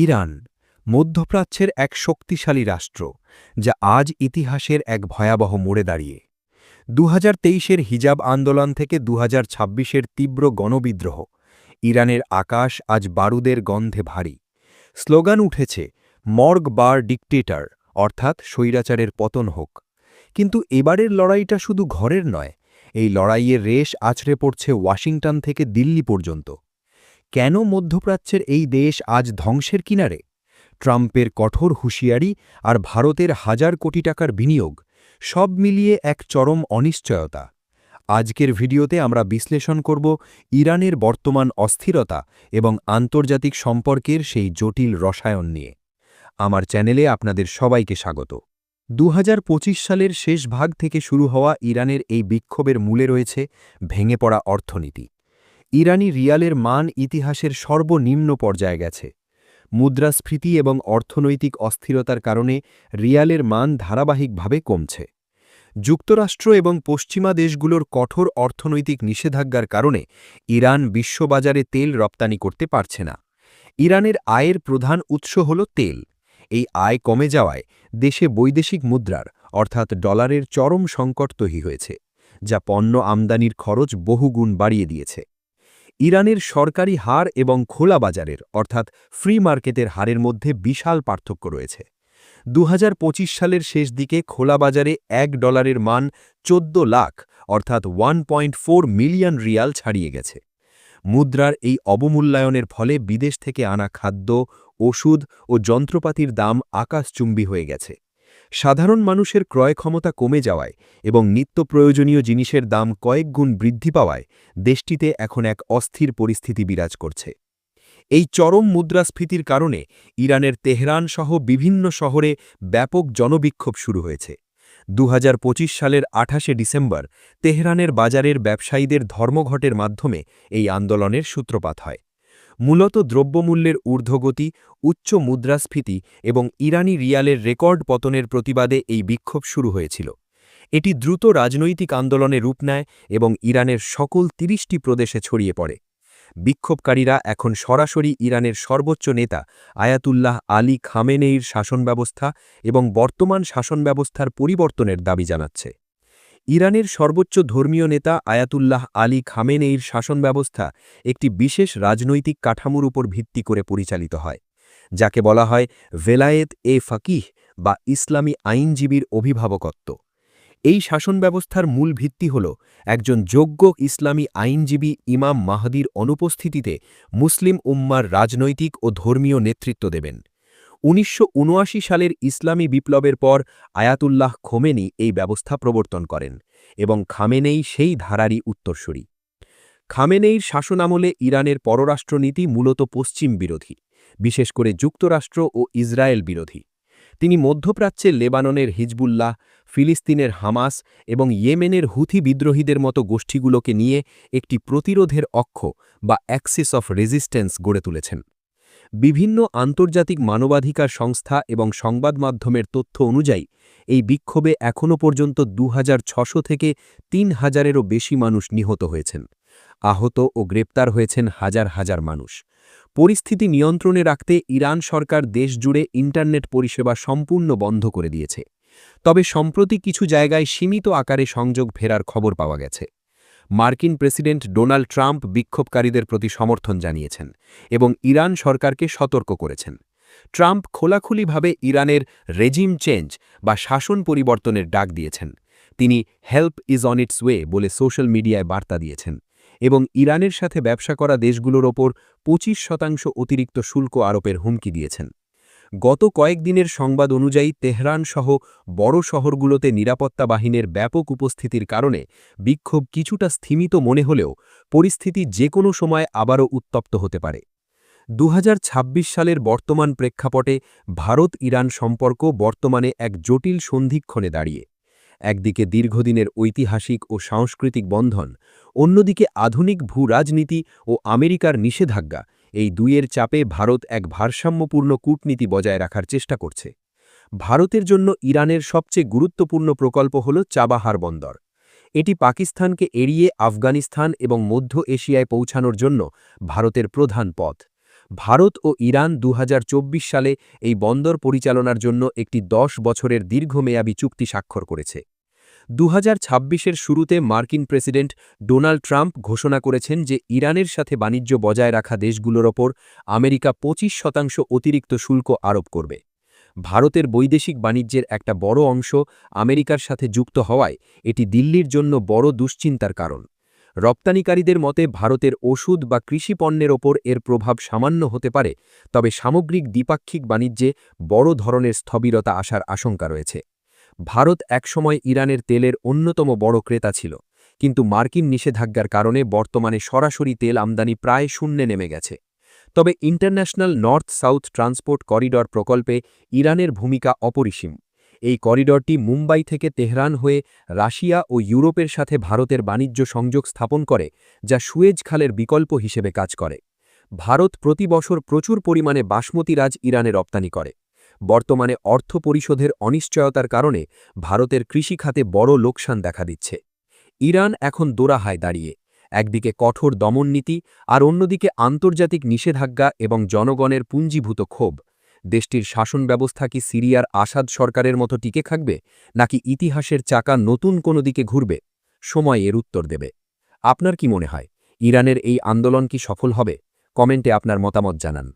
Iran মধ্যপ্রাচ্যের এক শক্তিশালী রাষ্ট্র যা আজ ইতিহাসের এক ভয়াবহ মোড়ে দাঁড়িয়ে ২০২৩-এর হিজাব আন্দোলন থেকে ২০২৬-এর তীব্র গণবিদ্রোহ ইরানের আকাশ আজ বারুদের গন্ধে ভারী স্লোগান উঠেছে মর্গ বার ডিকটেটর অর্থাৎ স্বৈরাচারের পতন হোক কিন্তু এবারের লড়াইটা শুধু ঘরের নয় এই লড়াইয়ের রেশ আছড়ে পড়ছে ওয়াশিংটন থেকে দিল্লি পর্যন্ত কেন মধ্যপ্রাচ্যের এই দেশ আজ ধ্বংসের কিনারে ট্রাম্পের কঠোর হুঁশিয়ারি আর ভারতের হাজার কোটি টাকার বিনিয়োগ সব মিলিয়ে এক চরম অনিশ্চয়তা আজকের ভিডিওতে আমরা বিশ্লেষণ করব ইরানের বর্তমান অস্থিরতা এবং আন্তর্জাতিক সম্পর্কের সেই জটিল রসায়ন নিয়ে আমার চ্যানেলে আপনাদের সবাইকে স্বাগত ২০২৫ সালের শেষ ভাগ থেকে শুরু হওয়া ইরানের এই বিক্ষোভের মূলে রয়েছে ভেঙে পড়া অর্থনীতি ইরানি রিয়ালের মান ইতিহাসের সর্বনিম্ন পর্যায়ে গেছে মুদ্রাস্ফীতি এবং অর্থনৈতিক অস্থিরতার কারণে রিয়ালের মান ধারাবাহিকভাবে কমছে যুক্তরাষ্ট্র এবং পশ্চিমা দেশগুলোর কঠোর অর্থনৈতিক নিষেধাজ্ঞার কারণে ইরান বিশ্ববাজারে তেল রপ্তানি করতে পারছে না ইরানের আয়ের প্রধান উৎস হল তেল এই আয় কমে যাওয়ায় দেশে বৈদেশিক মুদ্রার অর্থাৎ ডলারের চরম সংকট তৈরি হয়েছে যা পণ্য আমদানির খরচ বহুগুণ বাড়িয়ে দিয়েছে ইরানের সরকারি হার এবং খোলা বাজারের অর্থাৎ ফ্রি মার্কেটের হারের মধ্যে বিশাল পার্থক্য রয়েছে ২০২৫ সালের শেষ দিকে খোলা বাজারে $1 মান ১৪ লাখ অর্থাৎ 1.4 মিলিয়ন রিয়াল ছাড়িয়ে গেছে মুদ্রার এই অবমূল্যায়নের ফলে বিদেশ থেকে আনা খাদ্য ওষুধ ও যন্ত্রপাতির দাম আকাশচুম্বী হয়ে গেছে সাধারণ মানুষের ক্রয় ক্ষমতা কমে যাওয়ায় এবং নিত্য প্রয়োজনীয় জিনিসের দাম কয়েক গুণ বৃদ্ধি পাওয়ায় দেশটিতে এখন এক অস্থির পরিস্থিতি বিরাজ করছে এই চরম মুদ্রাস্ফীতির কারণে ইরানের তেহরান সহ বিভিন্ন শহরে ব্যাপক জনবিক্ষোভ শুরু হয়েছে ২০২৫ সালের ২৮শে ডিসেম্বর তেহরানের বাজারের ব্যবসায়ীদের ধর্মঘটের মাধ্যমে এই আন্দোলনের সূত্রপাত হয় মূলত দ্রব্যমূল্যের ঊর্ধ্বগতি উচ্চ মুদ্রাস্ফীতি এবং ইরানি রিয়ালের রেকর্ড পতনের প্রতিবাদে এই বিক্ষোভ শুরু হয়েছিল এটি দ্রুত রাজনৈতিক আন্দোলনে রূপ নেয় এবং ইরানের সকল ৩০টি প্রদেশে ছড়িয়ে পড়ে বিক্ষোভকারীরা এখন সরাসরি ইরানের সর্বোচ্চ নেতা আয়াতুল্লাহ আলী খামেনেইর শাসনব্যবস্থা এবং বর্তমান শাসনব্যবস্থার পরিবর্তনের দাবি জানাচ্ছে ইরানের সর্বোচ্চ ধর্মীয় নেতা আয়াতুল্লাহ আলী খামেনেইর শাসনব্যবস্থা একটি বিশেষ রাজনৈতিক কাঠামোর উপর ভিত্তি করে পরিচালিত হয় যাকে বলা হয় ভেলায়েত এ ফাকিহ বা ইসলামী আইনজীবীর অভিভাবকত্ব এই শাসনব্যবস্থার মূল ভিত্তি হল একজন যোগ্য ইসলামী আইনজীবী ইমাম মাহদির অনুপস্থিতিতে মুসলিম উম্মার রাজনৈতিক ও ধর্মীয় নেতৃত্ব দেবেন ১৯৭৯ সালের ইসলামী বিপ্লবের পর আয়াতুল্লাহ খোমেনি এই ব্যবস্থা প্রবর্তন করেন এবং খামেনেই সেই ধারারই উত্তরসূরি খামেনেইর শাসনামলে ইরানের পররাষ্ট্রনীতি মূলত পশ্চিম বিরোধী বিশেষ করে যুক্তরাষ্ট্র ও ইসরায়েল বিরোধী তিনি মধ্যপ্রাচ্যে লেবাননের হিজবুল্লাহ ফিলিস্তিনের হামাস এবং ইয়েমেনের হুথি বিদ্রোহীদের মতো গোষ্ঠীগুলোকে নিয়ে একটি প্রতিরোধের অক্ষ বা অ্যাক্সিস অফ রেজিস্ট্যান্স গড়ে তুলেছেন বিভিন্ন আন্তর্জাতিক মানবাধিকার সংস্থা এবং সংবাদ মাধ্যমের তথ্য অনুযায়ী এই বিক্ষোভে এখনও পর্যন্ত ২৬০০ থেকে ৩,০০০-এরও বেশি মানুষ নিহত হয়েছেন আহত ও গ্রেপ্তার হয়েছেন হাজার হাজার মানুষ পরিস্থিতি নিয়ন্ত্রণে রাখতে ইরান সরকার দেশজুড়ে ইন্টারনেট পরিষেবা সম্পূর্ণ বন্ধ করে দিয়েছে তবে সম্প্রতি কিছু জায়গায় সীমিত আকারে সংযোগ ফেরার খবর পাওয়া গেছে মার্কিন প্রেসিডেন্ট ডোনাল্ড ট্রাম্প বিক্ষোভকারীদের প্রতি সমর্থন জানিয়েছেন এবং ইরান সরকারকে সতর্ক করেছেন ট্রাম্প খোলাখুলিভাবে ইরানের রেজিম চেঞ্জ বা শাসন পরিবর্তনের ডাক দিয়েছেন তিনি help is on its way বলে সোশ্যাল মিডিয়ায় বার্তা দিয়েছেন এবং ইরানের সাথে ব্যবসা করা দেশগুলোর ওপর ২৫% অতিরিক্ত শুল্ক আরোপের হুমকি দিয়েছেন গত কয়েকদিনের সংবাদ অনুযায়ী তেহরান সহ বড় শহরগুলোতে নিরাপত্তা বাহিনীর ব্যাপক উপস্থিতির কারণে বিক্ষোভ কিছুটা স্থিমিত মনে হলেও পরিস্থিতি যে কোনো সময় আবারও উত্তপ্ত হতে পারে ২০২৬ সালের বর্তমান প্রেক্ষাপটে ভারত ইরান সম্পর্ক বর্তমানে এক জটিল সন্ধিক্ষণে দাঁড়িয়ে একদিকে দীর্ঘদিনের ঐতিহাসিক ও সাংস্কৃতিক বন্ধন অন্যদিকে আধুনিক ভূরাজনীতি ও আমেরিকার নিষেধাজ্ঞা এই দুইয়ের চাপে ভারত এক ভারসাম্যপূর্ণ কূটনীতি বজায় রাখার চেষ্টা করছে ভারতের জন্য ইরানের সবচেয়ে গুরুত্বপূর্ণ প্রকল্প হল চাবাহার বন্দর এটি পাকিস্তানকে এড়িয়ে আফগানিস্তান এবং মধ্য এশিয়ায় পৌঁছানোর জন্য ভারতের প্রধান পথ ভারত ও ইরান ২০২৪ সালে এই বন্দর পরিচালনার জন্য একটি ১০ বছরের দীর্ঘমেয়াদী চুক্তি স্বাক্ষর করেছে। ২০২৬-এর শুরুতে মার্কিন প্রেসিডেন্ট ডোনাল্ড ট্রাম্প ঘোষণা করেছেন যে ইরানের সাথে বাণিজ্য বজায় রাখা দেশগুলোর ওপর আমেরিকা ২৫% অতিরিক্ত শুল্ক আরোপ করবে। ভারতের বৈদেশিক বাণিজ্যের একটা বড় অংশ আমেরিকার সাথে যুক্ত হওয়ায় এটি দিল্লির জন্য বড় দুশ্চিন্তার কারণ। রপ্তানিকারীদের মতে ভারতের ওষুধ বা কৃষি পণ্যের ওপর এর প্রভাব সামান্য হতে পারে, তবে সামগ্রিক দ্বিপাক্ষিক বাণিজ্যে বড় ধরনের স্থবিরতা আসার আশঙ্কা রয়েছে। ভারত একসময় ইরানের তেলের অন্যতম বড় ক্রেতা ছিল, কিন্তু মার্কিন নিষেধাজ্ঞার কারণে বর্তমানে সরাসরি তেল আমদানি প্রায় শূন্যে নেমে গেছে। তবে international north south transport corridor প্রকল্পে ইরানের ভূমিকা অপরিসীম। এই করিডরটি মুম্বাই থেকে তেহরান হয়ে রাশিয়া ও ইউরোপের সাথে ভারতের বাণিজ্য সংযোগ স্থাপন করে, যা সুয়েজ খালের বিকল্প হিসেবে কাজ করে। ভারত প্রতি বছর প্রচুর পরিমাণে বাসমতি রাজ ইরানে রপ্তানি করে। বর্তমানে অর্থ পরিশোধের অনিশ্চয়তার কারণে ভারতের কৃষিখাতে বড় লোকসান দেখা দিচ্ছে। ইরান এখন দোরাহায় দাঁড়িয়ে, একদিকে কঠোর দমননীতি আর অন্যদিকে আন্তর্জাতিক নিষেধাজ্ঞা এবং জনগণের পুঞ্জীভূত ক্ষোভ। দেশটির শাসন ব্যবস্থা কি সিরিয়ার আসাদ সরকারের মতো টিকে থাকবে, নাকি ইতিহাসের চাকা নতুন কোনো দিকে ঘুরবে? সময় এর উত্তর দেবে। আপনার কি মনে হয়, ইরানের এই আন্দোলন কি সফল হবে? কমেন্টে আপনার মতামত জানান।